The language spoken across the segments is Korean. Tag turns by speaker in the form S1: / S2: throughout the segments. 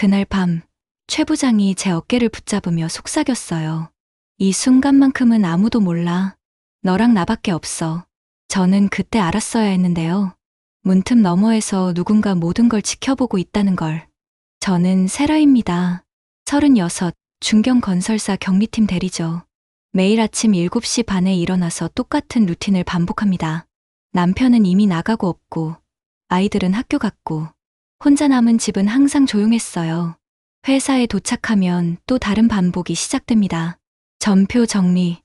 S1: 그날 밤, 최 부장이 제 어깨를 붙잡으며 속삭였어요. 이 순간만큼은 아무도 몰라. 너랑 나밖에 없어. 저는 그때 알았어야 했는데요. 문틈 너머에서 누군가 모든 걸 지켜보고 있다는 걸. 저는 세라입니다. 36, 중경건설사 경리팀 대리죠. 매일 아침 7시 반에 일어나서 똑같은 루틴을 반복합니다. 남편은 이미 나가고 없고, 아이들은 학교 갔고, 혼자 남은 집은 항상 조용했어요. 회사에 도착하면 또 다른 반복이 시작됩니다. 전표 정리,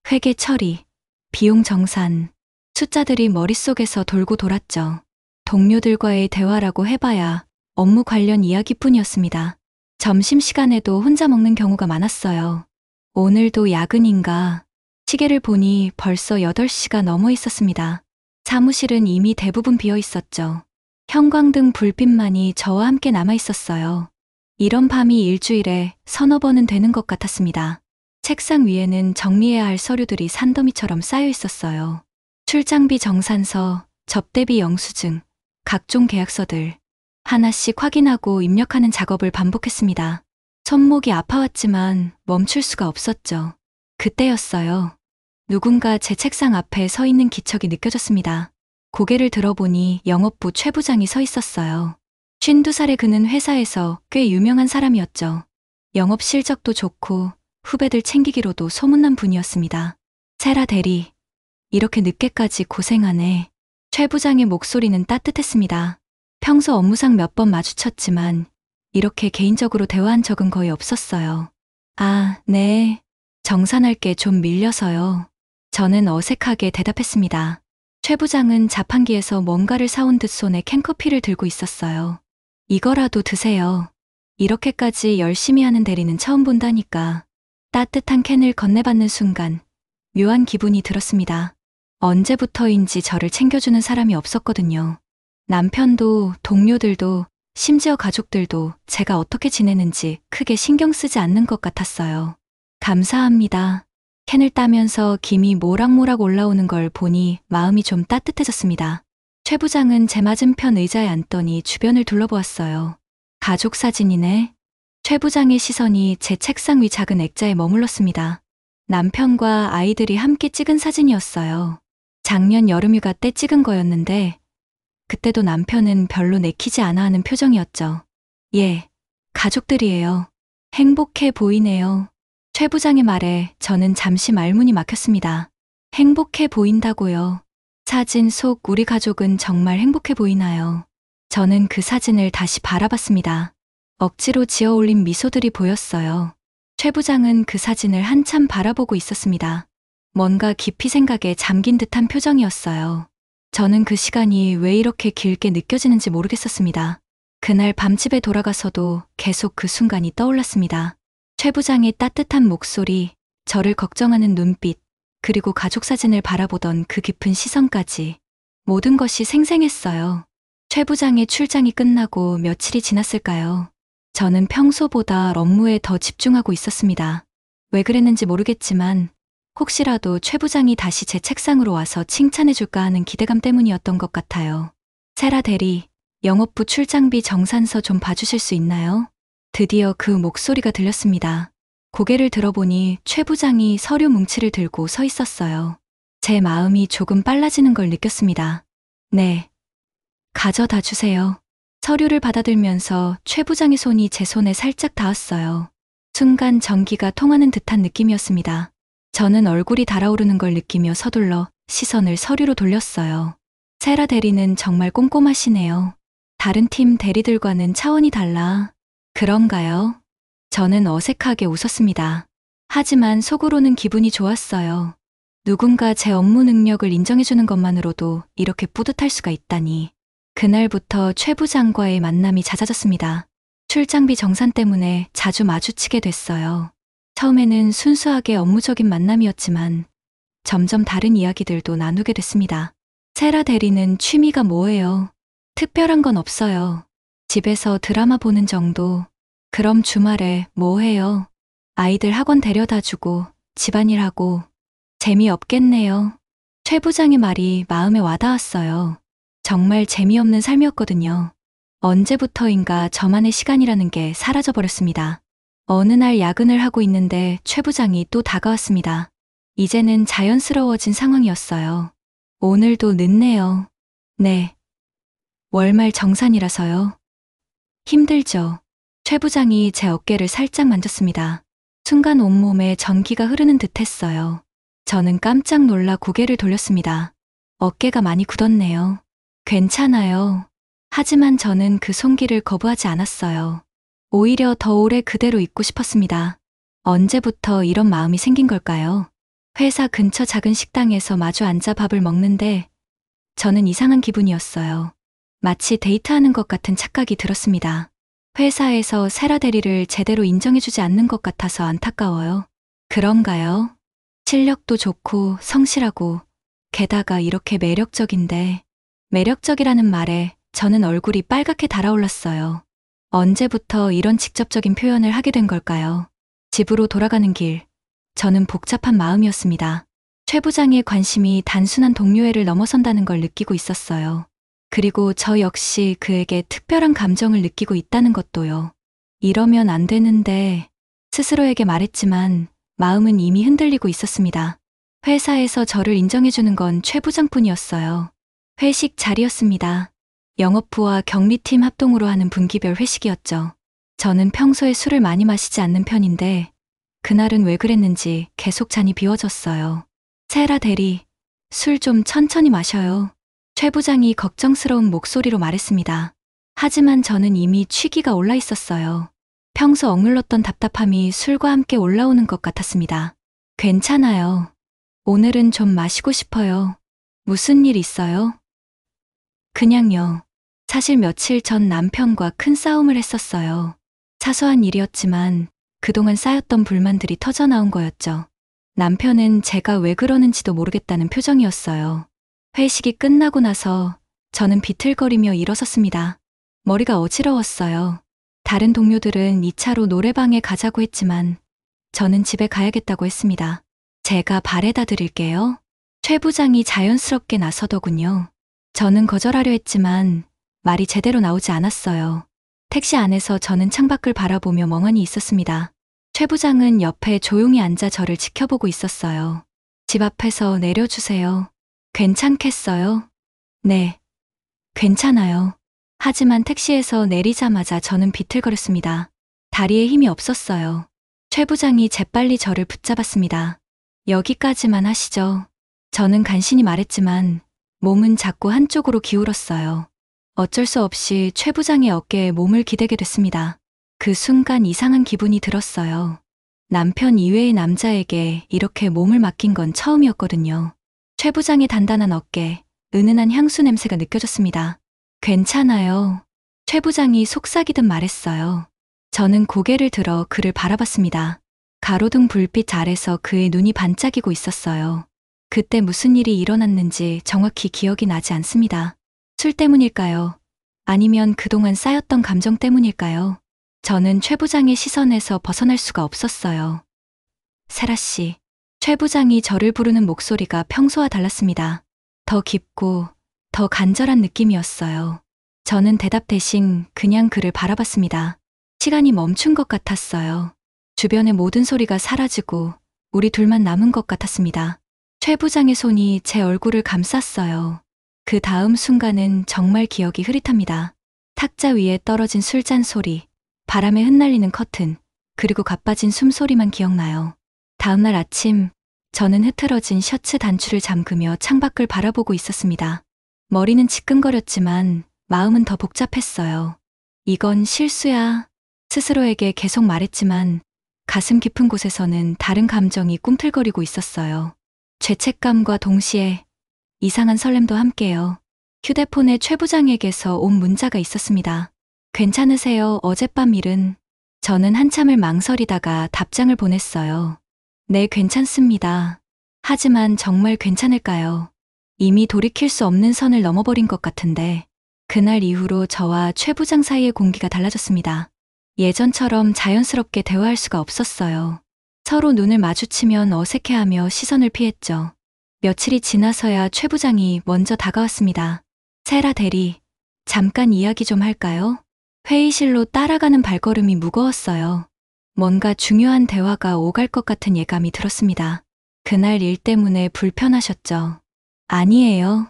S1: 회계 처리, 비용 정산, 숫자들이 머릿속에서 돌고 돌았죠. 동료들과의 대화라고 해봐야 업무 관련 이야기뿐이었습니다. 점심시간에도 혼자 먹는 경우가 많았어요. 오늘도 야근인가? 시계를 보니 벌써 8시가 넘어 있었습니다. 사무실은 이미 대부분 비어 있었죠. 형광등 불빛만이 저와 함께 남아 있었어요. 이런 밤이 일주일에 서너 번은 되는 것 같았습니다. 책상 위에는 정리해야 할 서류들이 산더미처럼 쌓여 있었어요. 출장비 정산서, 접대비 영수증, 각종 계약서들. 하나씩 확인하고 입력하는 작업을 반복했습니다. 손목이 아파왔지만 멈출 수가 없었죠. 그때였어요. 누군가 제 책상 앞에 서 있는 기척이 느껴졌습니다. 고개를 들어보니 영업부 최 부장이 서 있었어요. 52살의 그는 회사에서 꽤 유명한 사람이었죠. 영업 실적도 좋고 후배들 챙기기로도 소문난 분이었습니다. 세라 대리, 이렇게 늦게까지 고생하네. 최 부장의 목소리는 따뜻했습니다. 평소 업무상 몇 번 마주쳤지만 이렇게 개인적으로 대화한 적은 거의 없었어요. 아, 네. 정산할 게 좀 밀려서요. 저는 어색하게 대답했습니다. 최 부장은 자판기에서 뭔가를 사온 듯 손에 캔커피를 들고 있었어요. 이거라도 드세요. 이렇게까지 열심히 하는 대리는 처음 본다니까. 따뜻한 캔을 건네받는 순간 묘한 기분이 들었습니다. 언제부터인지 저를 챙겨주는 사람이 없었거든요. 남편도 동료들도 심지어 가족들도 제가 어떻게 지내는지 크게 신경 쓰지 않는 것 같았어요. 감사합니다. 캔을 따면서 김이 모락모락 올라오는 걸 보니 마음이 좀 따뜻해졌습니다. 최 부장은 제 맞은편 의자에 앉더니 주변을 둘러보았어요. 가족 사진이네. 최 부장의 시선이 제 책상 위 작은 액자에 머물렀습니다. 남편과 아이들이 함께 찍은 사진이었어요. 작년 여름휴가 때 찍은 거였는데 그때도 남편은 별로 내키지 않아 하는 표정이었죠. 예, 가족들이에요. 행복해 보이네요. 최 부장의 말에 저는 잠시 말문이 막혔습니다. 행복해 보인다고요. 사진 속 우리 가족은 정말 행복해 보이나요? 저는 그 사진을 다시 바라봤습니다. 억지로 지어 올린 미소들이 보였어요. 최 부장은 그 사진을 한참 바라보고 있었습니다. 뭔가 깊이 생각에 잠긴 듯한 표정이었어요. 저는 그 시간이 왜 이렇게 길게 느껴지는지 모르겠었습니다. 그날 밤 집에 돌아가서도 계속 그 순간이 떠올랐습니다. 최 부장의 따뜻한 목소리, 저를 걱정하는 눈빛, 그리고 가족 사진을 바라보던 그 깊은 시선까지 모든 것이 생생했어요. 최 부장의 출장이 끝나고 며칠이 지났을까요? 저는 평소보다 업무에 더 집중하고 있었습니다. 왜 그랬는지 모르겠지만 혹시라도 최 부장이 다시 제 책상으로 와서 칭찬해줄까 하는 기대감 때문이었던 것 같아요. 세라 대리, 영업부 출장비 정산서 좀 봐주실 수 있나요? 드디어 그 목소리가 들렸습니다. 고개를 들어보니 최 부장이 서류 뭉치를 들고 서 있었어요. 제 마음이 조금 빨라지는 걸 느꼈습니다. 네. 가져다 주세요. 서류를 받아들면서 최 부장의 손이 제 손에 살짝 닿았어요. 순간 전기가 통하는 듯한 느낌이었습니다. 저는 얼굴이 달아오르는 걸 느끼며 서둘러 시선을 서류로 돌렸어요. 세라 대리는 정말 꼼꼼하시네요. 다른 팀 대리들과는 차원이 달라. 그런가요? 저는 어색하게 웃었습니다. 하지만 속으로는 기분이 좋았어요. 누군가 제 업무 능력을 인정해주는 것만으로도 이렇게 뿌듯할 수가 있다니. 그날부터 최 부장과의 만남이 잦아졌습니다. 출장비 정산 때문에 자주 마주치게 됐어요. 처음에는 순수하게 업무적인 만남이었지만 점점 다른 이야기들도 나누게 됐습니다. 세라 대리는 취미가 뭐예요? 특별한 건 없어요. 집에서 드라마 보는 정도. 그럼 주말에 뭐 해요? 아이들 학원 데려다 주고 집안일하고. 재미없겠네요. 최 부장의 말이 마음에 와닿았어요. 정말 재미없는 삶이었거든요. 언제부터인가 저만의 시간이라는 게 사라져버렸습니다. 어느 날 야근을 하고 있는데 최 부장이 또 다가왔습니다. 이제는 자연스러워진 상황이었어요. 오늘도 늦네요. 네. 월말 정산이라서요. 힘들죠. 최 부장이 제 어깨를 살짝 만졌습니다. 순간 온몸에 전기가 흐르는 듯 했어요. 저는 깜짝 놀라 고개를 돌렸습니다. 어깨가 많이 굳었네요. 괜찮아요. 하지만 저는 그 손길을 거부하지 않았어요. 오히려 더 오래 그대로 있고 싶었습니다. 언제부터 이런 마음이 생긴 걸까요? 회사 근처 작은 식당에서 마주 앉아 밥을 먹는데 저는 이상한 기분이었어요. 마치 데이트하는 것 같은 착각이 들었습니다. 회사에서 세라 대리를 제대로 인정해주지 않는 것 같아서 안타까워요. 그런가요? 실력도 좋고 성실하고 게다가 이렇게 매력적인데 매력적이라는 말에 저는 얼굴이 빨갛게 달아올랐어요. 언제부터 이런 직접적인 표현을 하게 된 걸까요? 집으로 돌아가는 길, 저는 복잡한 마음이었습니다. 최 부장의 관심이 단순한 동료애를 넘어선다는 걸 느끼고 있었어요. 그리고 저 역시 그에게 특별한 감정을 느끼고 있다는 것도요. 이러면 안 되는데 스스로에게 말했지만 마음은 이미 흔들리고 있었습니다. 회사에서 저를 인정해주는 건 최 부장뿐이었어요. 회식 자리였습니다. 영업부와 경리팀 합동으로 하는 분기별 회식이었죠. 저는 평소에 술을 많이 마시지 않는 편인데 그날은 왜 그랬는지 계속 잔이 비워졌어요. 세라 대리, 술 좀 천천히 마셔요. 최 부장이 걱정스러운 목소리로 말했습니다. 하지만 저는 이미 취기가 올라 있었어요. 평소 억눌렀던 답답함이 술과 함께 올라오는 것 같았습니다. 괜찮아요. 오늘은 좀 마시고 싶어요. 무슨 일 있어요? 그냥요. 사실 며칠 전 남편과 큰 싸움을 했었어요. 사소한 일이었지만 그동안 쌓였던 불만들이 터져나온 거였죠. 남편은 제가 왜 그러는지도 모르겠다는 표정이었어요. 회식이 끝나고 나서 저는 비틀거리며 일어섰습니다. 머리가 어지러웠어요. 다른 동료들은 2차로 노래방에 가자고 했지만 저는 집에 가야겠다고 했습니다. 제가 바래다 드릴게요. 최 부장이 자연스럽게 나서더군요. 저는 거절하려 했지만 말이 제대로 나오지 않았어요. 택시 안에서 저는 창밖을 바라보며 멍하니 있었습니다. 최 부장은 옆에 조용히 앉아 저를 지켜보고 있었어요. 집 앞에서 내려주세요. 괜찮겠어요? 네, 괜찮아요. 하지만 택시에서 내리자마자 저는 비틀거렸습니다. 다리에 힘이 없었어요. 최 부장이 재빨리 저를 붙잡았습니다. 여기까지만 하시죠. 저는 간신히 말했지만 몸은 자꾸 한쪽으로 기울었어요. 어쩔 수 없이 최 부장의 어깨에 몸을 기대게 됐습니다. 그 순간 이상한 기분이 들었어요. 남편 이외의 남자에게 이렇게 몸을 맡긴 건 처음이었거든요. 최 부장의 단단한 어깨, 은은한 향수 냄새가 느껴졌습니다. 괜찮아요. 최 부장이 속삭이듯 말했어요. 저는 고개를 들어 그를 바라봤습니다. 가로등 불빛 아래서 그의 눈이 반짝이고 있었어요. 그때 무슨 일이 일어났는지 정확히 기억이 나지 않습니다. 술 때문일까요? 아니면 그동안 쌓였던 감정 때문일까요? 저는 최 부장의 시선에서 벗어날 수가 없었어요. 세라 씨, 최 부장이 저를 부르는 목소리가 평소와 달랐습니다. 더 깊고 더 간절한 느낌이었어요. 저는 대답 대신 그냥 그를 바라봤습니다. 시간이 멈춘 것 같았어요. 주변의 모든 소리가 사라지고 우리 둘만 남은 것 같았습니다. 최 부장의 손이 제 얼굴을 감쌌어요. 그 다음 순간은 정말 기억이 흐릿합니다. 탁자 위에 떨어진 술잔 소리, 바람에 흩날리는 커튼, 그리고 가빠진 숨소리만 기억나요. 다음날 아침, 저는 흐트러진 셔츠 단추를 잠그며 창밖을 바라보고 있었습니다. 머리는 지끈거렸지만 마음은 더 복잡했어요. 이건 실수야. 스스로에게 계속 말했지만 가슴 깊은 곳에서는 다른 감정이 꿈틀거리고 있었어요. 죄책감과 동시에 이상한 설렘도 함께요. 휴대폰에 최 부장에게서 온 문자가 있었습니다. 괜찮으세요? 어젯밤 일은? 저는 한참을 망설이다가 답장을 보냈어요. 네, 괜찮습니다. 하지만 정말 괜찮을까요? 이미 돌이킬 수 없는 선을 넘어버린 것 같은데 그날 이후로 저와 최 부장 사이의 공기가 달라졌습니다. 예전처럼 자연스럽게 대화할 수가 없었어요. 서로 눈을 마주치면 어색해하며 시선을 피했죠. 며칠이 지나서야 최 부장이 먼저 다가왔습니다. 세라 대리, 잠깐 이야기 좀 할까요? 회의실로 따라가는 발걸음이 무거웠어요. 뭔가 중요한 대화가 오갈 것 같은 예감이 들었습니다. 그날 일 때문에 불편하셨죠? 아니에요.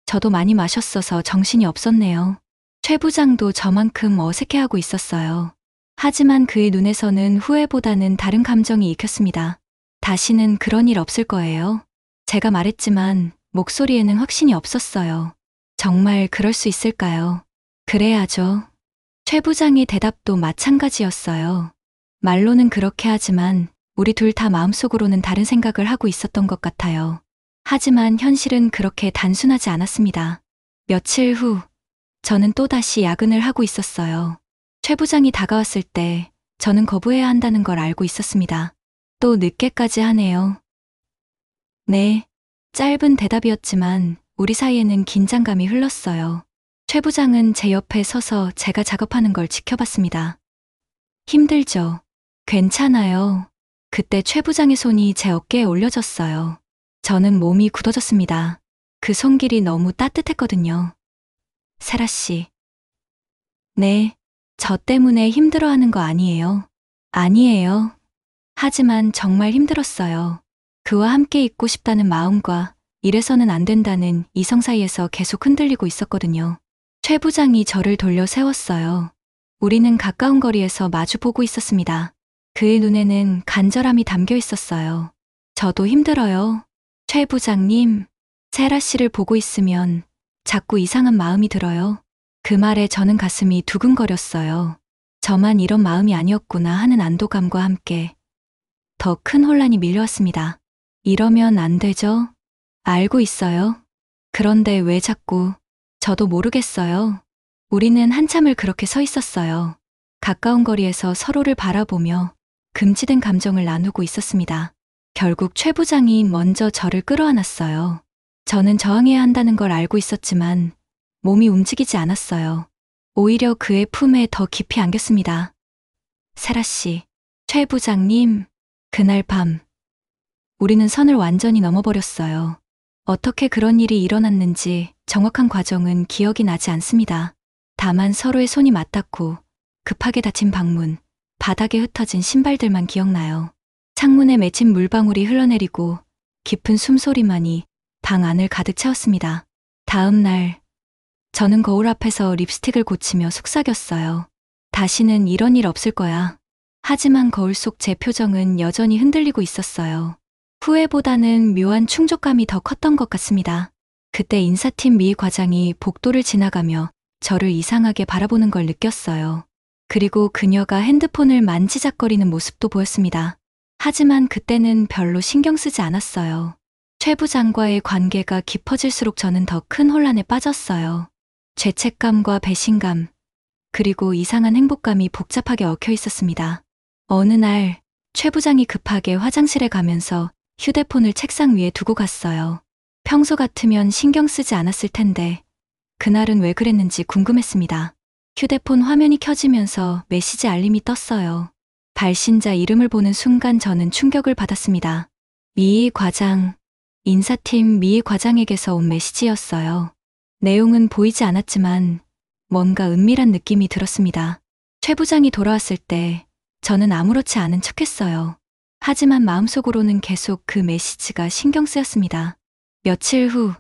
S1: 저도 많이 마셨어서 정신이 없었네요. 최 부장도 저만큼 어색해하고 있었어요. 하지만 그의 눈에서는 후회보다는 다른 감정이 익혔습니다. 다시는 그런 일 없을 거예요. 제가 말했지만 목소리에는 확신이 없었어요. 정말 그럴 수 있을까요? 그래야죠. 최 부장의 대답도 마찬가지였어요. 말로는 그렇게 하지만 우리 둘 다 마음속으로는 다른 생각을 하고 있었던 것 같아요. 하지만 현실은 그렇게 단순하지 않았습니다. 며칠 후, 저는 또다시 야근을 하고 있었어요. 최 부장이 다가왔을 때 저는 거부해야 한다는 걸 알고 있었습니다. 또 늦게까지 하네요. 네. 짧은 대답이었지만 우리 사이에는 긴장감이 흘렀어요. 최 부장은 제 옆에 서서 제가 작업하는 걸 지켜봤습니다. 힘들죠? 괜찮아요. 그때 최 부장의 손이 제 어깨에 올려졌어요. 저는 몸이 굳어졌습니다. 그 손길이 너무 따뜻했거든요. 세라 씨. 네. 저 때문에 힘들어하는 거 아니에요. 아니에요. 하지만 정말 힘들었어요. 그와 함께 있고 싶다는 마음과 이래서는 안 된다는 이성 사이에서 계속 흔들리고 있었거든요. 최 부장이 저를 돌려 세웠어요. 우리는 가까운 거리에서 마주보고 있었습니다. 그의 눈에는 간절함이 담겨 있었어요. 저도 힘들어요. 최 부장님, 세라 씨를 보고 있으면 자꾸 이상한 마음이 들어요. 그 말에 저는 가슴이 두근거렸어요. 저만 이런 마음이 아니었구나 하는 안도감과 함께 더 큰 혼란이 밀려왔습니다. 이러면 안 되죠? 알고 있어요. 그런데 왜 자꾸, 저도 모르겠어요. 우리는 한참을 그렇게 서 있었어요. 가까운 거리에서 서로를 바라보며 금지된 감정을 나누고 있었습니다. 결국 최 부장이 먼저 저를 끌어안았어요. 저는 저항해야 한다는 걸 알고 있었지만 몸이 움직이지 않았어요. 오히려 그의 품에 더 깊이 안겼습니다. 세라 씨, 최 부장님, 그날 밤 우리는 선을 완전히 넘어버렸어요. 어떻게 그런 일이 일어났는지 정확한 과정은 기억이 나지 않습니다. 다만 서로의 손이 맞닿고 급하게 닫힌 방문, 바닥에 흩어진 신발들만 기억나요. 창문에 맺힌 물방울이 흘러내리고 깊은 숨소리만이 방 안을 가득 채웠습니다. 다음 날, 저는 거울 앞에서 립스틱을 고치며 속삭였어요. 다시는 이런 일 없을 거야. 하지만 거울 속 제 표정은 여전히 흔들리고 있었어요. 후회보다는 묘한 충족감이 더 컸던 것 같습니다. 그때 인사팀 미 과장이 복도를 지나가며 저를 이상하게 바라보는 걸 느꼈어요. 그리고 그녀가 핸드폰을 만지작거리는 모습도 보였습니다. 하지만 그때는 별로 신경 쓰지 않았어요. 최 부장과의 관계가 깊어질수록 저는 더 큰 혼란에 빠졌어요. 죄책감과 배신감, 그리고 이상한 행복감이 복잡하게 얽혀 있었습니다. 어느 날, 최 부장이 급하게 화장실에 가면서 휴대폰을 책상 위에 두고 갔어요. 평소 같으면 신경 쓰지 않았을 텐데, 그날은 왜 그랬는지 궁금했습니다. 휴대폰 화면이 켜지면서 메시지 알림이 떴어요. 발신자 이름을 보는 순간 저는 충격을 받았습니다. 미희 과장, 인사팀 미희 과장에게서 온 메시지였어요. 내용은 보이지 않았지만 뭔가 은밀한 느낌이 들었습니다. 최 부장이 돌아왔을 때 저는 아무렇지 않은 척했어요. 하지만 마음속으로는 계속 그 메시지가 신경 쓰였습니다. 며칠 후,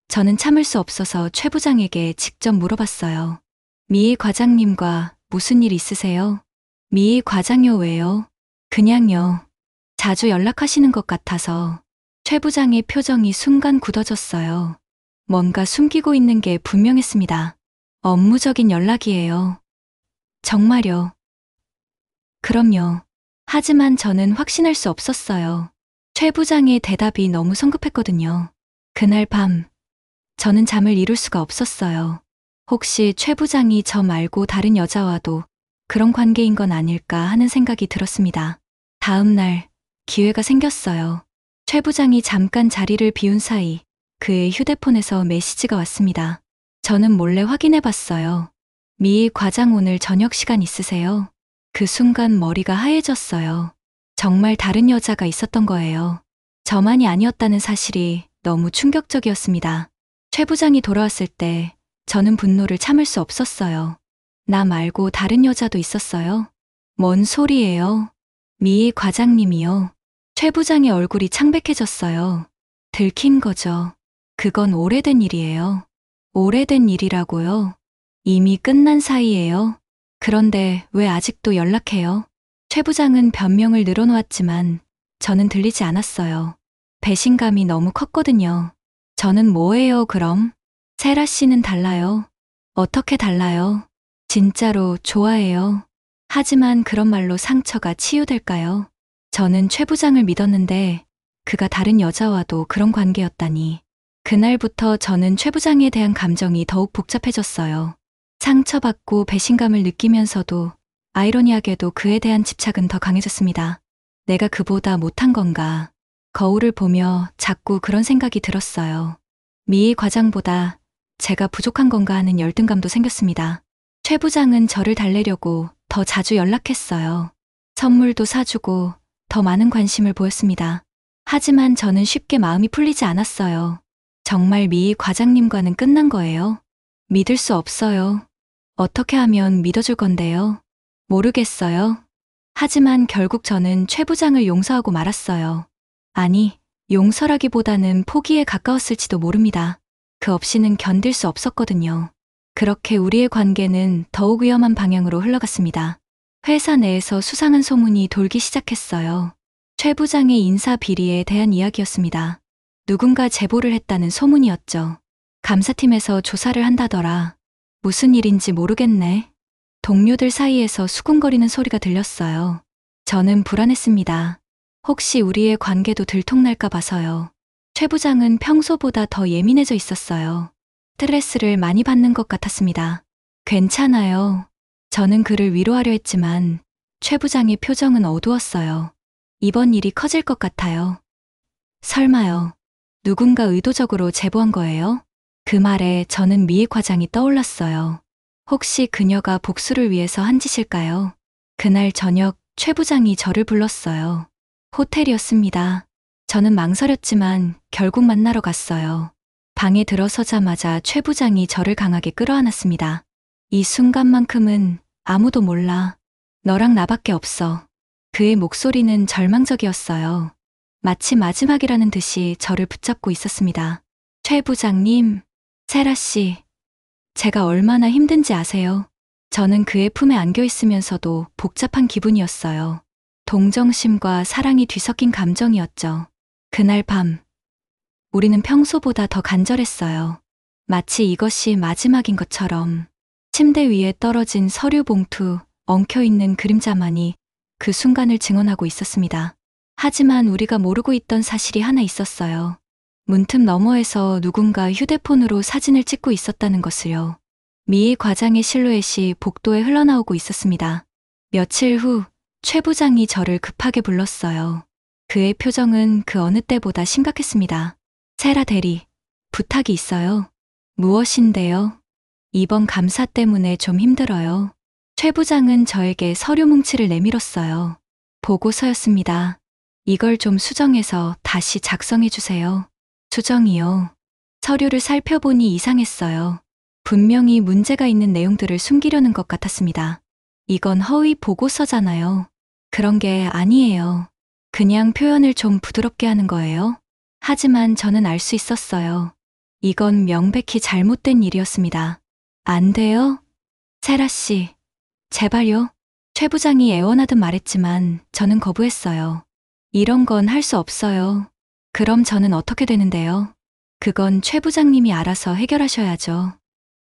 S1: 저는 참을 수 없어서 최 부장에게 직접 물어봤어요. 미희 과장님과 무슨 일 있으세요? 미희 과장요 왜요? 그냥요. 자주 연락하시는 것 같아서. 최 부장의 표정이 순간 굳어졌어요. 뭔가 숨기고 있는 게 분명했습니다. 업무적인 연락이에요. 정말요? 그럼요. 하지만 저는 확신할 수 없었어요. 최 부장의 대답이 너무 성급했거든요. 그날 밤, 저는 잠을 이룰 수가 없었어요. 혹시 최 부장이 저 말고 다른 여자와도 그런 관계인 건 아닐까 하는 생각이 들었습니다. 다음 날, 기회가 생겼어요. 최 부장이 잠깐 자리를 비운 사이 그의 휴대폰에서 메시지가 왔습니다. 저는 몰래 확인해 봤어요. 미희 과장 오늘 저녁 시간 있으세요? 그 순간 머리가 하얘졌어요. 정말 다른 여자가 있었던 거예요. 저만이 아니었다는 사실이 너무 충격적이었습니다. 최 부장이 돌아왔을 때 저는 분노를 참을 수 없었어요. 나 말고 다른 여자도 있었어요? 뭔 소리예요? 미 과장님이요. 최 부장의 얼굴이 창백해졌어요. 들킨 거죠. 그건 오래된 일이에요. 오래된 일이라고요? 이미 끝난 사이예요. 그런데 왜 아직도 연락해요? 최 부장은 변명을 늘어놓았지만 저는 들리지 않았어요. 배신감이 너무 컸거든요. 저는 뭐예요, 그럼? 세라 씨는 달라요. 어떻게 달라요? 진짜로 좋아해요. 하지만 그런 말로 상처가 치유될까요? 저는 최 부장을 믿었는데 그가 다른 여자와도 그런 관계였다니. 그날부터 저는 최 부장에 대한 감정이 더욱 복잡해졌어요. 상처받고 배신감을 느끼면서도 아이러니하게도 그에 대한 집착은 더 강해졌습니다. 내가 그보다 못한 건가? 거울을 보며 자꾸 그런 생각이 들었어요. 미희 과장보다 제가 부족한 건가 하는 열등감도 생겼습니다. 최 부장은 저를 달래려고 더 자주 연락했어요. 선물도 사주고 더 많은 관심을 보였습니다. 하지만 저는 쉽게 마음이 풀리지 않았어요. 정말 미희 과장님과는 끝난 거예요? 믿을 수 없어요. 어떻게 하면 믿어줄 건데요? 모르겠어요. 하지만 결국 저는 최 부장을 용서하고 말았어요. 아니, 용서라기보다는 포기에 가까웠을지도 모릅니다. 그 없이는 견딜 수 없었거든요. 그렇게 우리의 관계는 더욱 위험한 방향으로 흘러갔습니다. 회사 내에서 수상한 소문이 돌기 시작했어요. 최 부장의 인사 비리에 대한 이야기였습니다. 누군가 제보를 했다는 소문이었죠. 감사팀에서 조사를 한다더라. 무슨 일인지 모르겠네. 동료들 사이에서 수군거리는 소리가 들렸어요. 저는 불안했습니다. 혹시 우리의 관계도 들통날까 봐서요. 최 부장은 평소보다 더 예민해져 있었어요. 스트레스를 많이 받는 것 같았습니다. 괜찮아요. 저는 그를 위로하려 했지만 최 부장의 표정은 어두웠어요. 이번 일이 커질 것 같아요. 설마요. 누군가 의도적으로 제보한 거예요? 그 말에 저는 미희 과장이 떠올랐어요. 혹시 그녀가 복수를 위해서 한 짓일까요? 그날 저녁 최 부장이 저를 불렀어요. 호텔이었습니다. 저는 망설였지만 결국 만나러 갔어요. 방에 들어서자마자 최 부장이 저를 강하게 끌어안았습니다. 이 순간만큼은 아무도 몰라. 너랑 나밖에 없어. 그의 목소리는 절망적이었어요. 마치 마지막이라는 듯이 저를 붙잡고 있었습니다. 최 부장님, 세라 씨, 제가 얼마나 힘든지 아세요? 저는 그의 품에 안겨 있으면서도 복잡한 기분이었어요. 동정심과 사랑이 뒤섞인 감정이었죠. 그날 밤, 우리는 평소보다 더 간절했어요. 마치 이것이 마지막인 것처럼. 침대 위에 떨어진 서류 봉투, 엉켜있는 그림자만이 그 순간을 증언하고 있었습니다. 하지만 우리가 모르고 있던 사실이 하나 있었어요. 문틈 너머에서 누군가 휴대폰으로 사진을 찍고 있었다는 것을요. 미희 과장의 실루엣이 복도에 흘러나오고 있었습니다. 며칠 후, 최 부장이 저를 급하게 불렀어요. 그의 표정은 그 어느 때보다 심각했습니다. 세라 대리, 부탁이 있어요. 무엇인데요? 이번 감사 때문에 좀 힘들어요. 최 부장은 저에게 서류 뭉치를 내밀었어요. 보고서였습니다. 이걸 좀 수정해서 다시 작성해 주세요. 수정이요. 서류를 살펴보니 이상했어요. 분명히 문제가 있는 내용들을 숨기려는 것 같았습니다. 이건 허위 보고서잖아요. 그런 게 아니에요. 그냥 표현을 좀 부드럽게 하는 거예요. 하지만 저는 알 수 있었어요. 이건 명백히 잘못된 일이었습니다. 안 돼요? 세라 씨, 제발요. 최 부장이 애원하듯 말했지만 저는 거부했어요. 이런 건 할 수 없어요. 그럼 저는 어떻게 되는데요? 그건 최 부장님이 알아서 해결하셔야죠.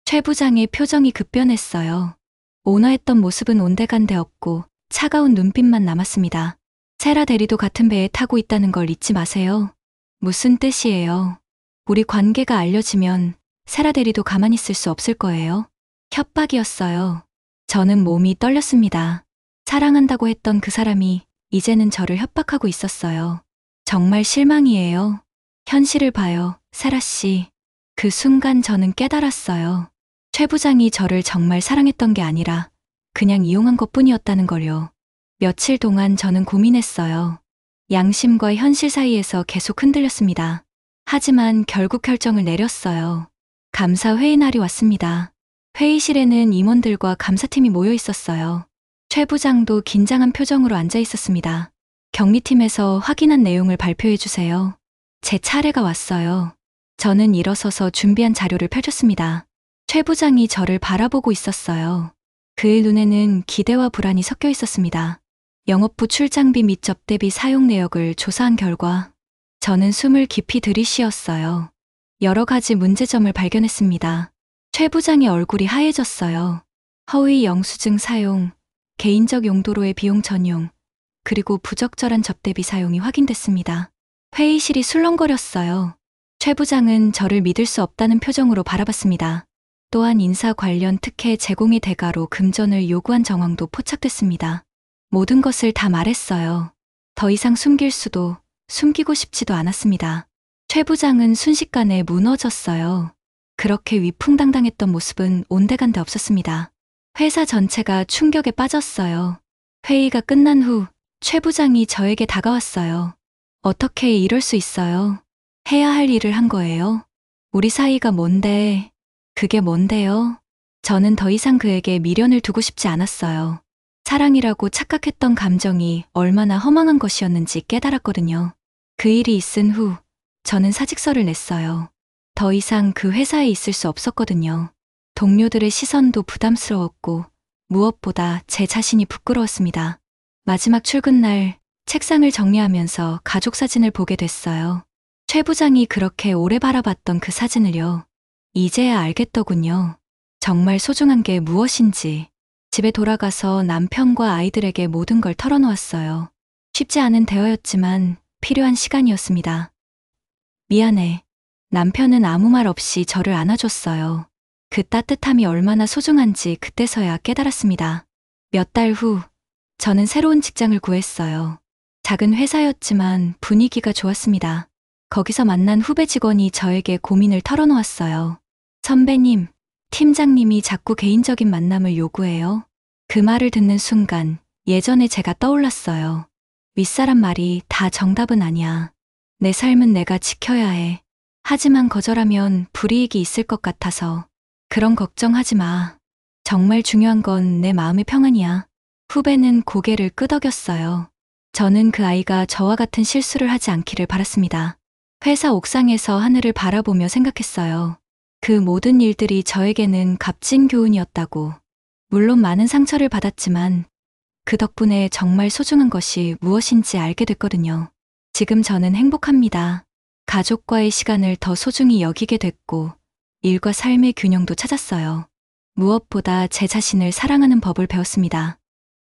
S1: 최 부장의 표정이 급변했어요. 온화했던 모습은 온데간데 없고 차가운 눈빛만 남았습니다. 세라 대리도 같은 배에 타고 있다는 걸 잊지 마세요. 무슨 뜻이에요? 우리 관계가 알려지면 세라 대리도 가만히 있을 수 없을 거예요. 협박이었어요. 저는 몸이 떨렸습니다. 사랑한다고 했던 그 사람이 이제는 저를 협박하고 있었어요. 정말 실망이에요. 현실을 봐요, 세라 씨. 그 순간 저는 깨달았어요. 최 부장이 저를 정말 사랑했던 게 아니라 그냥 이용한 것뿐이었다는 걸요. 며칠 동안 저는 고민했어요. 양심과 현실 사이에서 계속 흔들렸습니다. 하지만 결국 결정을 내렸어요. 감사 회의 날이 왔습니다. 회의실에는 임원들과 감사팀이 모여 있었어요. 최 부장도 긴장한 표정으로 앉아 있었습니다. 경리팀에서 확인한 내용을 발표해 주세요. 제 차례가 왔어요. 저는 일어서서 준비한 자료를 펼쳤습니다. 최 부장이 저를 바라보고 있었어요. 그의 눈에는 기대와 불안이 섞여 있었습니다. 영업부 출장비 및 접대비 사용 내역을 조사한 결과 저는 숨을 깊이 들이쉬었어요. 여러 가지 문제점을 발견했습니다. 최 부장의 얼굴이 하얘졌어요. 허위 영수증 사용, 개인적 용도로의 비용 전용, 그리고 부적절한 접대비 사용이 확인됐습니다. 회의실이 술렁거렸어요. 최 부장은 저를 믿을 수 없다는 표정으로 바라봤습니다. 또한 인사 관련 특혜 제공의 대가로 금전을 요구한 정황도 포착됐습니다. 모든 것을 다 말했어요. 더 이상 숨길 수도, 숨기고 싶지도 않았습니다. 최 부장은 순식간에 무너졌어요. 그렇게 위풍당당했던 모습은 온데간데 없었습니다. 회사 전체가 충격에 빠졌어요. 회의가 끝난 후 최 부장이 저에게 다가왔어요. 어떻게 이럴 수 있어요? 해야 할 일을 한 거예요. 우리 사이가 뭔데? 그게 뭔데요? 저는 더 이상 그에게 미련을 두고 싶지 않았어요. 사랑이라고 착각했던 감정이 얼마나 허망한 것이었는지 깨달았거든요. 그 일이 있은 후 저는 사직서를 냈어요. 더 이상 그 회사에 있을 수 없었거든요. 동료들의 시선도 부담스러웠고 무엇보다 제 자신이 부끄러웠습니다. 마지막 출근 날 책상을 정리하면서 가족 사진을 보게 됐어요. 최 부장이 그렇게 오래 바라봤던 그 사진을요. 이제야 알겠더군요. 정말 소중한 게 무엇인지. 집에 돌아가서 남편과 아이들에게 모든 걸 털어놓았어요. 쉽지 않은 대화였지만 필요한 시간이었습니다. 미안해. 남편은 아무 말 없이 저를 안아줬어요. 그 따뜻함이 얼마나 소중한지 그때서야 깨달았습니다. 몇 달 후, 저는 새로운 직장을 구했어요. 작은 회사였지만 분위기가 좋았습니다. 거기서 만난 후배 직원이 저에게 고민을 털어놓았어요. 선배님, 팀장님이 자꾸 개인적인 만남을 요구해요. 그 말을 듣는 순간 예전에 제가 떠올랐어요. 윗사람 말이 다 정답은 아니야. 내 삶은 내가 지켜야 해. 하지만 거절하면 불이익이 있을 것 같아서. 그런 걱정하지 마. 정말 중요한 건 내 마음의 평안이야. 후배는 고개를 끄덕였어요. 저는 그 아이가 저와 같은 실수를 하지 않기를 바랐습니다. 회사 옥상에서 하늘을 바라보며 생각했어요. 그 모든 일들이 저에게는 값진 교훈이었다고. 물론 많은 상처를 받았지만 그 덕분에 정말 소중한 것이 무엇인지 알게 됐거든요. 지금 저는 행복합니다. 가족과의 시간을 더 소중히 여기게 됐고 일과 삶의 균형도 찾았어요. 무엇보다 제 자신을 사랑하는 법을 배웠습니다.